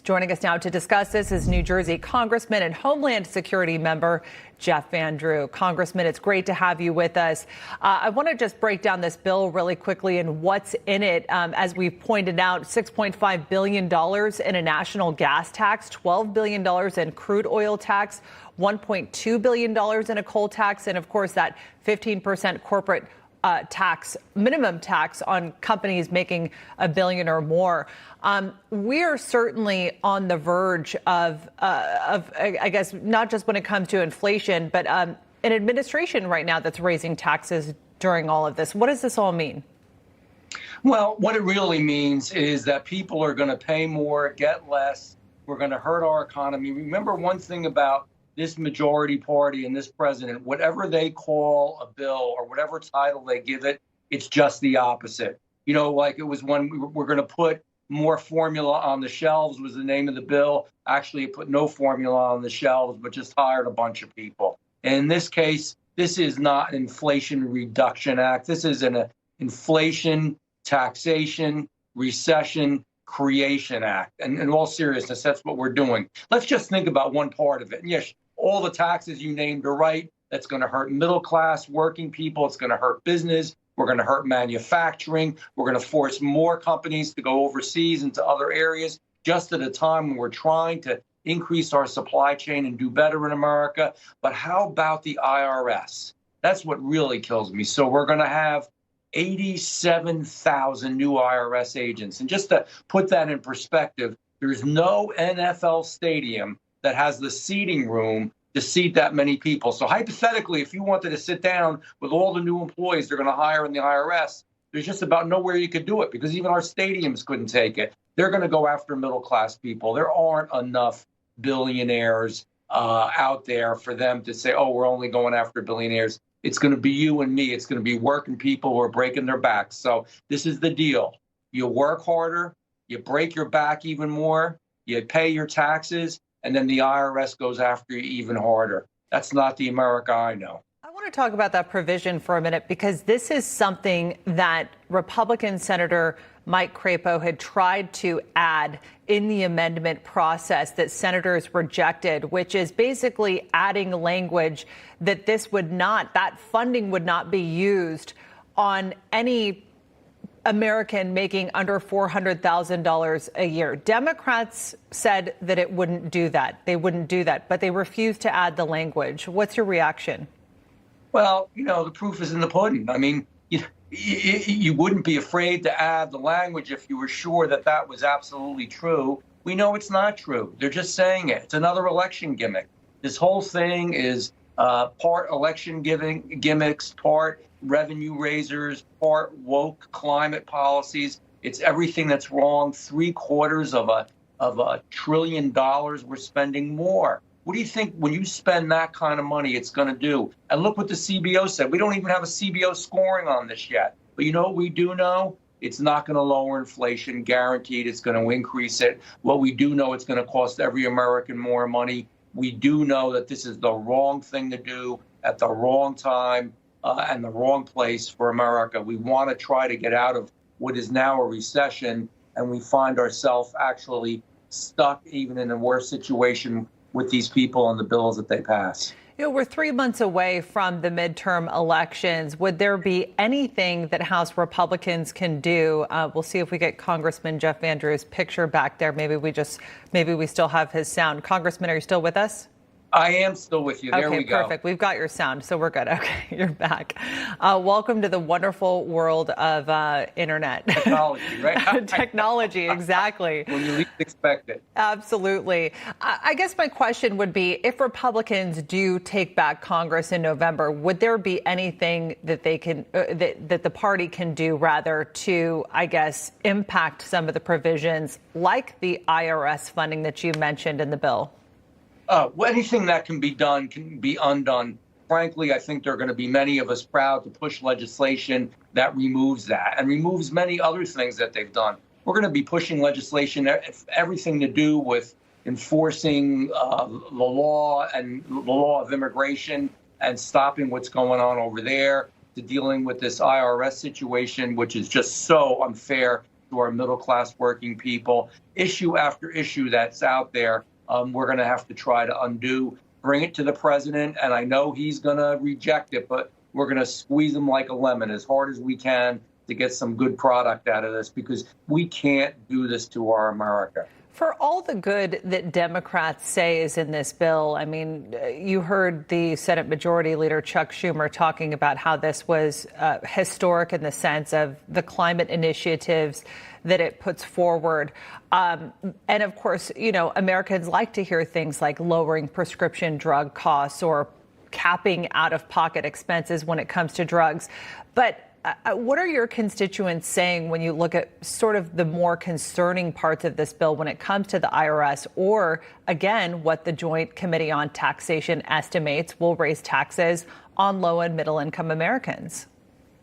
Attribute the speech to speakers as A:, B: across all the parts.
A: Joining us now to discuss this is New Jersey Congressman and Homeland Security member Jeff Van Drew. Congressman, it's great to have you with us. I want to just break down this bill really quickly and what's in it. As we've pointed out, $6.5 billion in a national gas tax, $12 billion in crude oil tax, $1.2 billion in a coal tax, and of course that 15% corporate minimum tax on companies making $1 billion or more. We're certainly on the verge of, I guess, not just when it comes to inflation, but an administration right now that's raising taxes during all of this. What does this all mean?
B: Well, what it really means is that people are going to pay more, get less. We're going to hurt our economy. Remember one thing about this majority party and this president, whatever they call a bill or whatever title they give it, it's just the opposite. You know, like it was when we're going to put more formula on the shelves was the name of the bill. Actually, it put no formula on the shelves, but just hired a bunch of people. And in this case, this is not an Inflation Reduction Act. This is an Inflation, Taxation, Recession, Creation Act. And in all seriousness, that's what we're doing. Let's just think about one part of it. And yes, all the taxes you named are right. That's going to hurt middle class working people. It's going to hurt business. We're going to hurt manufacturing. We're going to force more companies to go overseas into other areas just at a time when we're trying to increase our supply chain and do better in America. But how about the IRS? That's what really kills me. So we're going to have 87,000 new IRS agents. And just to put that in perspective, there's no NFL stadium that has the seating room to seat that many people. So hypothetically, if you wanted to sit down with all the new employees they're going to hire in the IRS, there's just about nowhere you could do it because even our stadiums couldn't take it. They're going to go after middle class people. There aren't enough billionaires out there for them to say, oh, we're only going after billionaires. It's going to be you and me. It's going to be working people who are breaking their backs. So this is the deal. You work harder, you break your back even more, you pay your taxes, and then the IRS goes after you even harder. That's not the America I know.
A: I want to talk about that provision for a minute because this is something that Republican Senator Mike Crapo had tried to add in the amendment process that senators rejected, which is basically adding language that that funding would not be used on any American making under $400,000 a year. Democrats said that it wouldn't do that. They wouldn't do that, but they refused to add the language. What's your reaction?
B: Well, you know, the proof is in the pudding. I mean, you wouldn't be afraid to add the language if you were sure that that was absolutely true. We know it's not true. They're just saying it. It's another election gimmick. This whole thing is part election gimmicks, part revenue raisers, part woke climate policies. It's everything that's wrong. $750 billion we're spending more. What do you think when you spend that kind of money it's going to do? And look what the CBO said. We don't even have a CBO scoring on this yet. But you know what we do know? It's not going to lower inflation, guaranteed. It's going to increase it. What we do know, it's going to cost every American more money. We do know that this is the wrong thing to do at the wrong time and the wrong place for America. We want to try to get out of what is now a recession, and we find ourselves actually stuck even in a worse situation with these people and the bills that they pass.
A: You know, we're 3 months away from the midterm elections. Would there be anything that House Republicans can do? We'll see if we get Congressman Jeff Van Drew's picture back there. Maybe we still have his sound. Congressman, are you still with us?
B: I am still with you. There we go.
A: Okay, perfect. We've got your sound, so we're good. Okay, you're back. Welcome to the wonderful world of internet.
B: Technology, right?
A: Technology, exactly.
B: When you least expect it.
A: Absolutely. I guess my question would be, if Republicans do take back Congress in November, would there be anything that they can, that the party can do, rather, to, I guess, impact some of the provisions, like the IRS funding that you mentioned in the bill?
B: Well, anything that can be done can be undone. Frankly, I think there are going to be many of us proud to push legislation that removes that and removes many other things that they've done. We're going to be pushing legislation, everything to do with enforcing the law and the law of immigration and stopping what's going on over there, to dealing with this IRS situation, which is just so unfair to our middle class working people. Issue after issue that's out there, we're going to have to try to undo, bring it to the president. And I know he's going to reject it, but we're going to squeeze him like a lemon as hard as we can to get some good product out of this, because we can't do this to our America.
A: For all the good that Democrats say is in this bill, I mean, you heard the Senate Majority Leader Chuck Schumer talking about how this was historic in the sense of the climate initiatives that it puts forward. And of course, you know, Americans like to hear things like lowering prescription drug costs or capping out-of-pocket expenses when it comes to drugs. But what are your constituents saying when you look at sort of the more concerning parts of this bill when it comes to the IRS, or, again, what the Joint Committee on Taxation estimates will raise taxes on low and middle income Americans?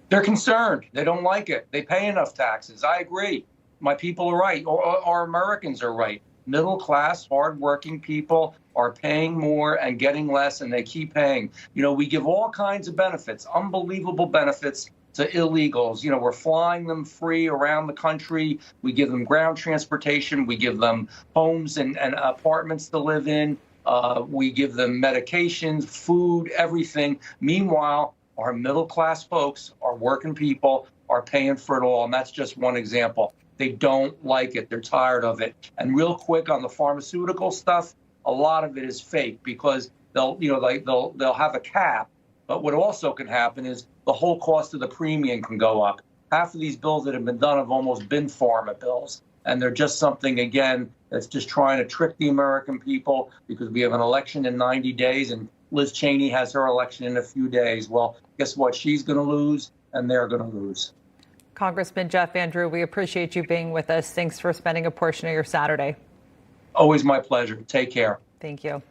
B: They're concerned. They don't like it. They pay enough taxes. I agree. My people are right. Our Americans are right. Middle class, hardworking people are paying more and getting less, and they keep paying. You know, we give all kinds of benefits, unbelievable benefits to illegals. You know, we're flying them free around the country. We give them ground transportation. We give them homes and apartments to live in. We give them medications, food, everything. Meanwhile, our middle class folks, our working people, are paying for it all. And that's just one example. They don't like it. They're tired of it. And real quick on the pharmaceutical stuff, a lot of it is fake, because they'll have a cap. But what also can happen is the whole cost of the premium can go up. Half of these bills that have been done have almost been pharma bills. And they're just something, again, that's just trying to trick the American people, because we have an election in 90 days and Liz Cheney has her election in a few days. Well, guess what? She's going to lose and they're going to lose.
A: Congressman Jeff Van Drew, we appreciate you being with us. Thanks for spending a portion of your Saturday.
B: Always my pleasure. Take care.
A: Thank you.